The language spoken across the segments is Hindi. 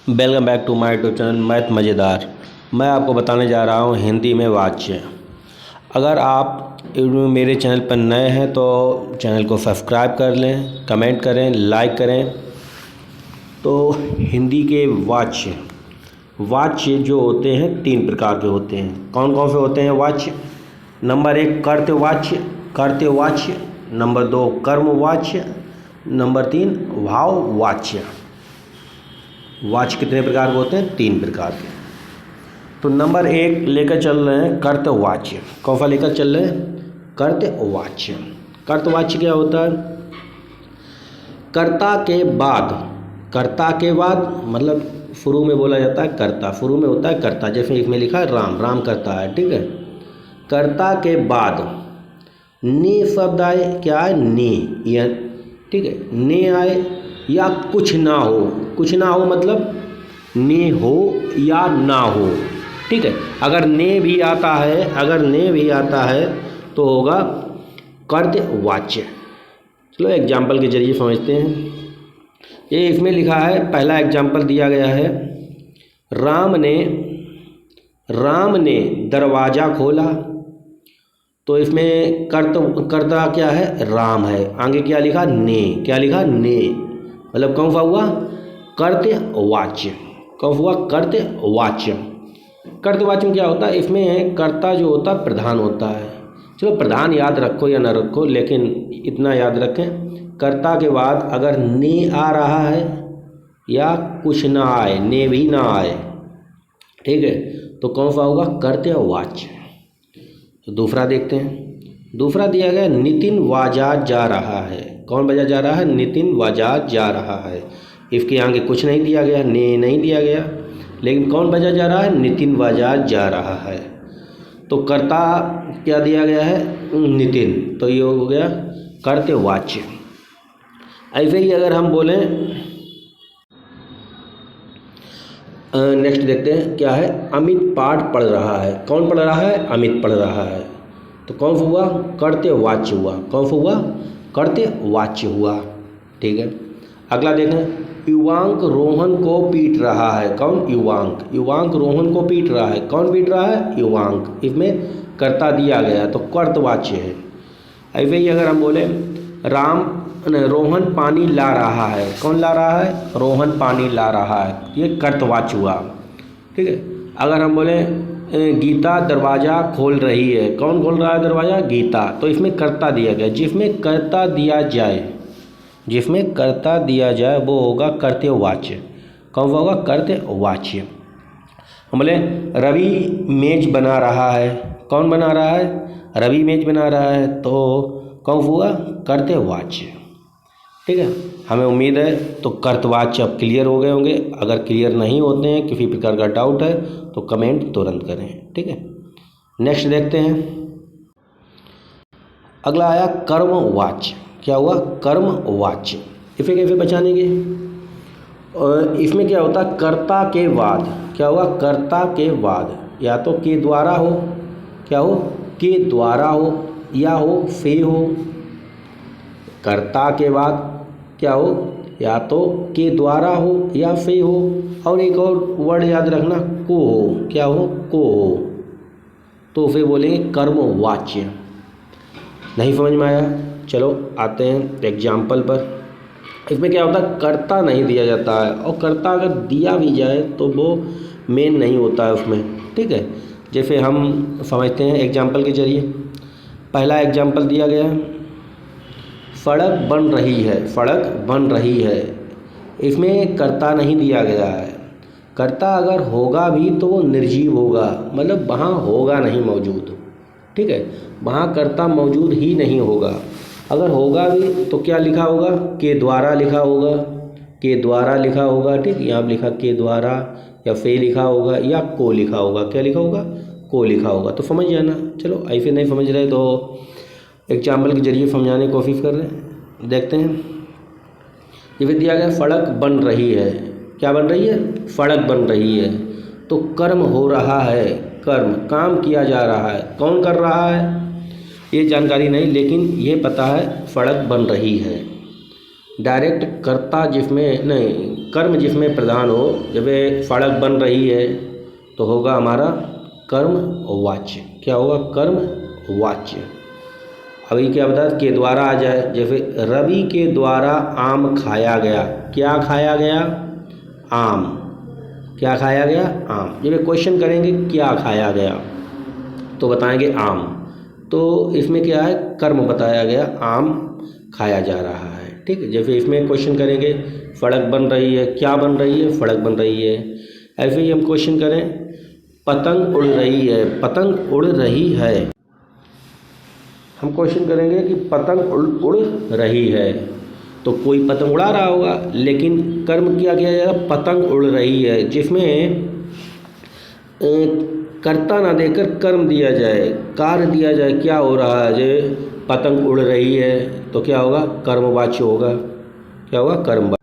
Welcome back to my YouTube channel math मज़ेदार। मैं आपको बताने जा रहा हूँ हिंदी में वाच्य। अगर आप मेरे चैनल पर नए हैं तो चैनल को सब्सक्राइब कर लें, कमेंट करें, लाइक करें। तो हिंदी के वाच्य वाच्य जो होते हैं 3 प्रकार के होते हैं। कौन कौन से होते हैं वाच्य? नंबर 1 कर्तवाच्य, नंबर 2 कर्मवाच्य, नंबर 3 भाववाच्य। वाच्य कितने प्रकार के होते हैं? 3 प्रकार के। तो नंबर 1 लेकर चल रहे हैं कर्तवाच्य। कौन सा लेकर चल रहे हैं? कर्तवाच्य। कर्तवाच्य क्या होता है? कर्ता के बाद मतलब शुरू में बोला जाता है कर्ता, शुरू में होता है कर्ता। जैसे इसमें लिखा है राम करता है, ठीक है। कर्ता के बाद ने शब्द आए, क्या है? ने, या ठीक है, ने आए या कुछ ना हो मतलब ने हो या ना हो, ठीक है। अगर ने भी आता है तो होगा कर्तवाच्य। चलो एग्जाम्पल के जरिए समझते हैं। ये इसमें लिखा है, पहला एग्जाम्पल दिया गया है, राम ने दरवाज़ा खोला। तो इसमें कर्ता क्या है? राम है। आगे क्या लिखा? ने। क्या लिखा? ने। मतलब कौन सा हुआ? कर्तवाच्य। कौन हुआ? कर्तवाच्य। कर्तवाच्य में क्या होता है? इसमें कर्ता जो होता है प्रधान होता है। चलो प्रधान याद रखो या ना रखो, लेकिन इतना याद रखें, कर्ता के बाद अगर ने आ रहा है या कुछ ना आए, ने भी ना आए, ठीक है, तो कौन सा होगा? कर्तवाच्य। तो दूसरा देखते हैं। दूसरा दिया गया नितिन बाजार जा रहा है। कौन बाजार जा रहा है? नितिन बाजार जा रहा है। इसके आगे कुछ नहीं दिया गया, ने नहीं दिया गया, लेकिन कौन बाजार जा रहा है? नितिन बाजार जा रहा है। तो कर्ता क्या दिया गया है? नितिन। तो ये हो गया कर्तवाच्य। ऐसे ही अगर हम बोलें, नेक्स्ट देखते हैं क्या है। अमित पाठ पढ़ रहा है। कौन पढ़ रहा है? अमित पढ़ रहा है। तो कौन सा हुआ? कर्तवाच्य हुआ। कौन सा हुआ? कर्तवाच्य हुआ, ठीक है। अगला देखें, युवांक रोहन को पीट रहा है। कौन? युवांक रोहन को पीट रहा है। कौन पीट रहा है? युवांक। इसमें कर्ता दिया गया तो कर्तवाच्य है। ऐसे ही अगर हम बोले रोहन पानी ला रहा है। कौन ला रहा है? रोहन पानी ला रहा है। ये कर्तवाच्य हुआ, ठीक है। अगर हम बोले गीता दरवाज़ा खोल रही है। कौन खोल रहा है दरवाज़ा? गीता। तो इसमें कर्ता दिया गया। जिसमें कर्ता दिया जाए वो होगा कर्तवाच्य। कौन होगा? कर्तवाच्य। हम बोले रवि मेज बना रहा है। कौन बना रहा है? रवि मेज बना रहा है। तो कौन हुआ? कर्तवाच्य, ठीक है। हमें उम्मीद है तो कर्तवाच्य अब क्लियर हो गए होंगे। अगर क्लियर नहीं होते हैं, किसी प्रकार का डाउट है तो कमेंट तुरंत करें, ठीक है। नेक्स्ट देखते हैं। अगला आया कर्मवाच्य। क्या हुआ? कर्मवाच्य। इसे कैसे पहचानेंगे? और इसमें क्या होता है? कर्ता के बाद क्या हुआ? कर्ता के बाद या तो के द्वारा हो, क्या हो? के द्वारा हो या हो से हो। कर्ता के बाद क्या हो? या तो के द्वारा हो या से हो। और एक और वर्ड याद रखना, को हो। क्या हो? को हो। तो उसे बोलेंगे कर्मवाच्य। नहीं समझ में आया? चलो आते हैं एग्जाम्पल पर। इसमें क्या होता है? कर्ता नहीं दिया जाता है, और कर्ता अगर दिया भी जाए तो वो मेन नहीं होता है उसमें, ठीक है। जैसे हम समझते हैं एग्जाम्पल के जरिए। पहला एग्जाम्पल दिया गया है, सड़क बन रही है। इसमें कर्ता नहीं दिया गया है। कर्ता अगर होगा भी तो वो निर्जीव होगा, मतलब वहाँ होगा नहीं मौजूद, ठीक है। वहाँ कर्ता मौजूद ही नहीं होगा। अगर होगा भी तो क्या लिखा होगा? के द्वारा लिखा होगा, ठीक। यहाँ लिखा के द्वारा, या से लिखा होगा, या को लिखा होगा। क्या लिखा होगा? को लिखा होगा। तो समझ जाना। चलो ऐसे नहीं समझ रहे तो एग्जाम्पल के जरिए समझाने की कोशिश कर रहे हैं। देखते हैं। ये भी दिया गया सड़क बन रही है। क्या बन रही है? सड़क बन रही है। तो कर्म हो रहा है, काम किया जा रहा है। कौन कर रहा है? ये जानकारी नहीं, लेकिन ये पता है सड़क बन रही है। डायरेक्ट कर्ता जिसमें नहीं, कर्म जिसमें प्रधान हो, जब सड़क बन रही है तो होगा हमारा कर्म वाच्य। क्या होगा? कर्म वाच्य। अभी क्या बताया? के द्वारा आ जाए, जैसे रवि के द्वारा आम खाया गया। क्या खाया गया? आम। क्या खाया गया? आम। जब क्वेश्चन करेंगे क्या खाया गया तो बताएंगे आम। तो इसमें क्या है? कर्म बताया गया, आम खाया जा रहा है। ठीक है। जैसे इसमें क्वेश्चन करेंगे सड़क बन रही है, क्या बन रही है? सड़क बन रही है। ऐसे ही हम क्वेश्चन करें पतंग उड़ रही है, पतंग उड़ रही है। हम क्वेश्चन करेंगे कि पतंग उड़ रही है, तो कोई पतंग उड़ा रहा होगा, लेकिन कर्म क्या किया जाएगा? पतंग उड़ रही है, जिसमें कर्ता ना देकर कर्म दिया जाए, कार्य दिया जाए। क्या हो रहा है? जो पतंग उड़ रही है तो क्या होगा? कर्मवाच्य होगा। क्या होगा? कर्मवाच्य।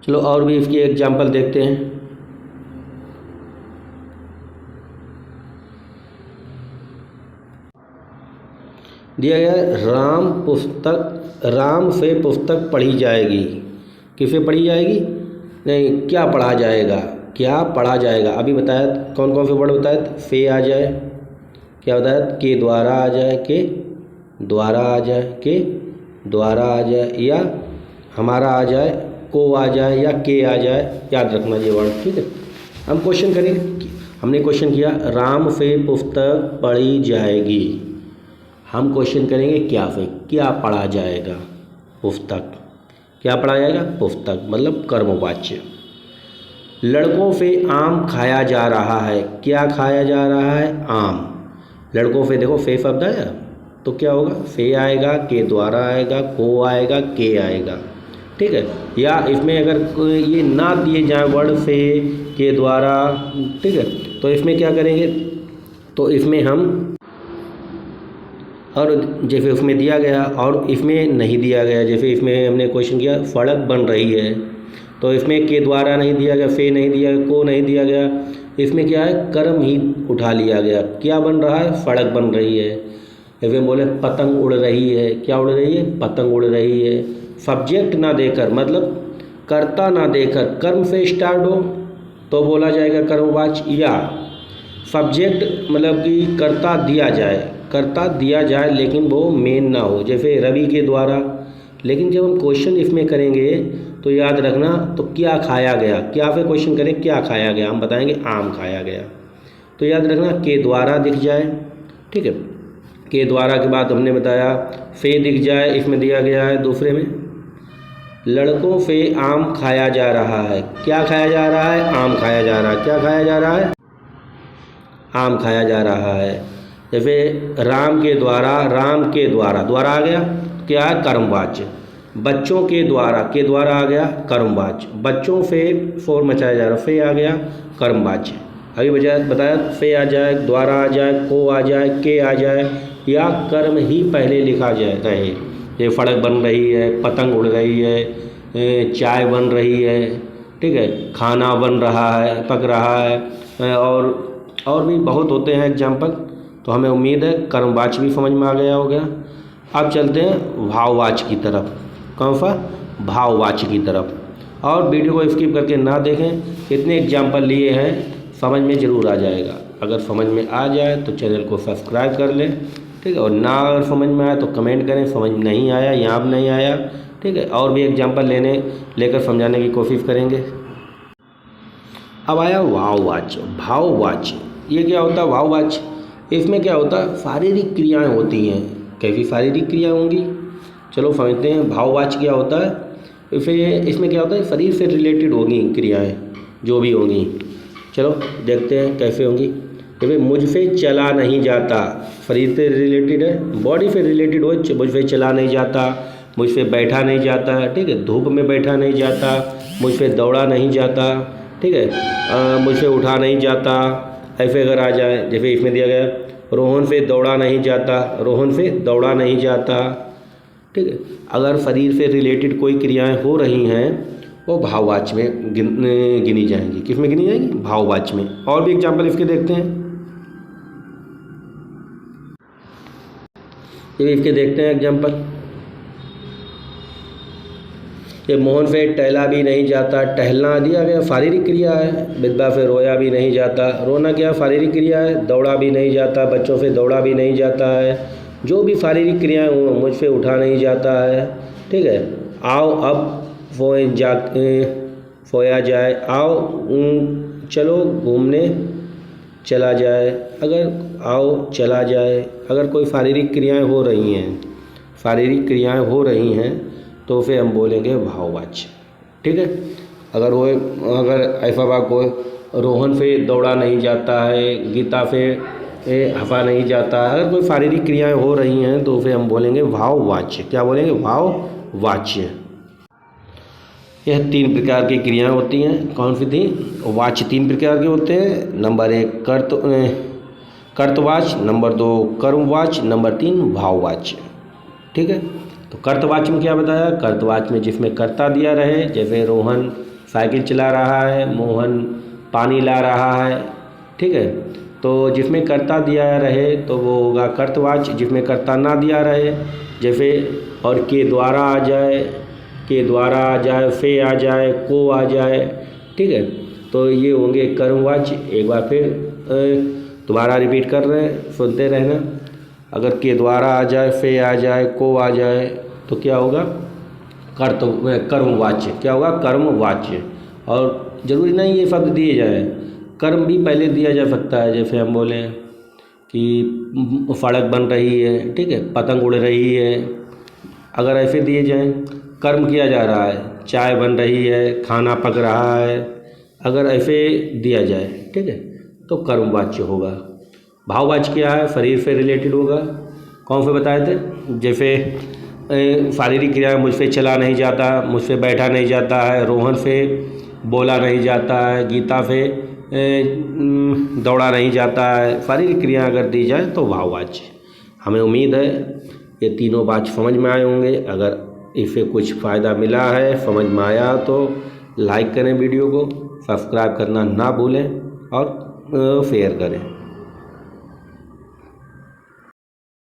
चलो और भी इसकी एग्जाम्पल देखते हैं। दिया गया राम से पुस्तक पढ़ी जाएगी। किसे पढ़ी जाएगी? नहीं, क्या पढ़ा जाएगा? क्या पढ़ा जाएगा? अभी बताया कौन कौन से वर्ड बताया? से आ जाए, क्या बताया? के द्वारा आ जाए, के द्वारा आ जाए, के द्वारा आ जाए, या हमारा आ जाए, को आ जाए, या के आ जाए। याद रखना ये वर्ड। ठीक है। हम क्वेश्चन करेंगे, हमने क्वेश्चन किया राम से पुस्तक पढ़ी जाएगी। हम क्वेश्चन करेंगे क्या से? क्या पढ़ा जाएगा? पुस्तक। क्या पढ़ा जाएगा? पुस्तक, मतलब कर्मवाच्य। लड़कों से आम खाया जा रहा है। क्या खाया जा रहा है? आम। लड़कों से देखो से शब्द आया तो क्या होगा? से आएगा, के द्वारा आएगा, को आएगा, के आएगा। ठीक है। या इसमें अगर ये ना दिए जाए वर्ड से, के द्वारा, ठीक है, तो इसमें क्या करेंगे? तो इसमें हम, और जैसे उसमें दिया गया और इसमें नहीं दिया गया, जैसे इसमें हमने क्वेश्चन किया सड़क बन रही है, तो इसमें के द्वारा नहीं दिया गया, से नहीं दिया गया, को नहीं दिया गया। इसमें क्या है? कर्म ही उठा लिया गया। क्या बन रहा है? सड़क बन रही है। जैसे बोले पतंग उड़ रही है। क्या उड़ रही है? पतंग उड़ रही है। सब्जेक्ट ना देकर, मतलब कर्ता ना देकर, कर्म से स्टार्ट हो तो बोला जाएगा कर्मवाच्य, या सब्जेक्ट मतलब कि कर्ता दिया जाए, कर्ता दिया जाए लेकिन वो मेन ना हो, जैसे रवि के द्वारा। लेकिन जब हम क्वेश्चन इसमें करेंगे तो याद रखना, तो क्या खाया गया? क्या पे क्वेश्चन करें क्या खाया गया? हम बताएंगे आम खाया गया। तो याद रखना के द्वारा दिख जाए। ठीक है। के द्वारा के बाद हमने बताया से दिख जाए, इसमें दिया गया है दूसरे में लड़कों से आम खाया जा रहा है। क्या खाया जा रहा है? आम खाया जा रहा है। क्या खाया जा रहा है? आम खाया जा रहा है। जैसे राम के द्वारा, राम के द्वारा, द्वारा आ गया, क्या है? कर्मवाच्य। बच्चों के द्वारा, के द्वारा आ गया कर्मवाच्य। बच्चों से शोर मचाया जा रहा, से आ गया कर्मवाच्य। अभी बताया से आ जाए, द्वारा आ जाए, को आ जाए, के आ जाए, या कर्म ही पहले लिखा जाए रहे। ये सड़क बन रही है, पतंग उड़ रही है, चाय बन रही है, ठीक है, खाना बन रहा है, पक रहा है, और भी बहुत होते हैं एग्जाम्पल। तो हमें उम्मीद है कर्मवाच्य भी समझ में आ गया हो गया। अब चलते हैं भाववाच्य की तरफ। कौन सा? भाववाच्य की तरफ। और वीडियो को स्किप करके ना देखें, इतने एग्जाम्पल लिए हैं, समझ में ज़रूर आ जाएगा। अगर समझ में आ जाए तो चैनल को सब्सक्राइब कर लें, ठीक है, और ना अगर समझ में आया तो कमेंट करें समझ नहीं आया, यहाँ पर नहीं आया, ठीक है, और भी एग्जाम्पल लेकर समझाने की कोशिश करेंगे। अब आया भाववाच्य। भाववाच्य ये क्या होता है? भाववाच्य इसमें क्या होता है? शारीरिक क्रियाएं होती हैं। कैसी शारीरिक क्रिया होंगी? चलो समझते हैं। भाववाच्य क्या होता है? इसमें क्या होता है? शरीर से रिलेटेड होगी क्रियाएं जो भी होंगी। चलो देखते हैं कैसे होंगी। जैसे मुझसे चला नहीं जाता, शरीर से रिलेटेड है, बॉडी से रिलेटेड हो। मुझसे चला नहीं जाता, मुझसे बैठा नहीं जाता, ठीक है, धूप में बैठा नहीं जाता, मुझसे दौड़ा नहीं जाता, ठीक है, मुझसे उठा नहीं जाता। ऐसे अगर आ जाए, जैसे इसमें दिया गया रोहन से दौड़ा नहीं जाता, रोहन से दौड़ा नहीं जाता, ठीक है। अगर शरीर से रिलेटेड कोई क्रियाएं हो रही हैं वो भाववाच्य में गिनी जाएंगी। किस में गिनी जाएंगी? भाववाच्य में। और भी एग्जाम्पल इसके देखते हैं। ये इसके देखते हैं एग्जाम्पल। ये मोहन से टहला भी नहीं जाता, टहलना दिया गया शारीरिक क्रिया है। विधवा से रोया भी नहीं जाता, रोना क्या शारीरिक क्रिया है। दौड़ा भी नहीं जाता, बच्चों से दौड़ा भी नहीं जाता है। जो भी शारीरिक क्रियाएं हो मुझ से उठा नहीं जाता है। ठीक है। आओ अब सोया जाए, आओ चलो घूमने चला जाए, अगर आओ चला जाए, अगर कोई शारीरिक क्रियाएं हो रही हैं, शारीरिक क्रियाएं हो रही हैं तो उसे हम बोलेंगे भाववाच्य। ठीक है। अगर ऐसा बात कोई रोहन से दौड़ा नहीं जाता है, गीता से हंसा नहीं जाता है, अगर कोई शारीरिक क्रियाएं हो रही हैं तो उसे हम बोलेंगे भाववाच्य। क्या बोलेंगे? भाववाच्य। यह 3 प्रकार की क्रियाएं होती हैं। कौन सी थी? वाच्य 3 प्रकार के होते हैं। नंबर 1 कर्तवाच्य, नंबर 2 कर्मवाच्य, नंबर 3 भाववाच्य। ठीक है। तो कर्तवाच्य में क्या बताया? कर्तवाच्य में जिसमें कर्ता दिया रहे, जैसे रोहन साइकिल चला रहा है, मोहन पानी ला रहा है। ठीक है। तो जिसमें कर्ता दिया रहे तो वो होगा कर्तवाच्य। जिसमें कर्ता ना दिया रहे, जैसे और के द्वारा आ जाए, के द्वारा आ जाए, फे आ जाए, को आ जाए। ठीक है। तो ये होंगे कर्मवाच्य। एक बार फिर दोबारा रिपीट कर रहे हैं, सुनते रहना। अगर के द्वारा आ जाए, फे आ जाए, को आ जाए तो क्या होगा? कर्मवाच्य। क्या होगा? कर्मवाच्य। और ज़रूरी नहीं ये शब्द दिए जाए, कर्म भी पहले दिया जा सकता है। जैसे हम बोलें कि सड़क बन रही है, ठीक है, पतंग उड़ रही है, अगर ऐसे दिए जाएं, कर्म किया जा रहा है, चाय बन रही है, खाना पक रहा है, अगर ऐसे दिया जाए, ठीक है, तो कर्मवाच्य होगा। भाववाच्य क्या है? शरीर से रिलेटेड होगा। कौन से बताए थे? जैसे शारीरिक क्रिया, मुझसे चला नहीं जाता, मुझसे बैठा नहीं जाता है, रोहन से बोला नहीं जाता है, गीता से दौड़ा नहीं जाता है। शारीरिक क्रिया अगर दी जाए तो भाववाच्य। हमें उम्मीद है ये तीनों वाच्य समझ में आए होंगे। अगर इससे कुछ फ़ायदा मिला है, समझ में आया तो लाइक करें वीडियो को, सब्सक्राइब करना ना भूलें और शेयर करें।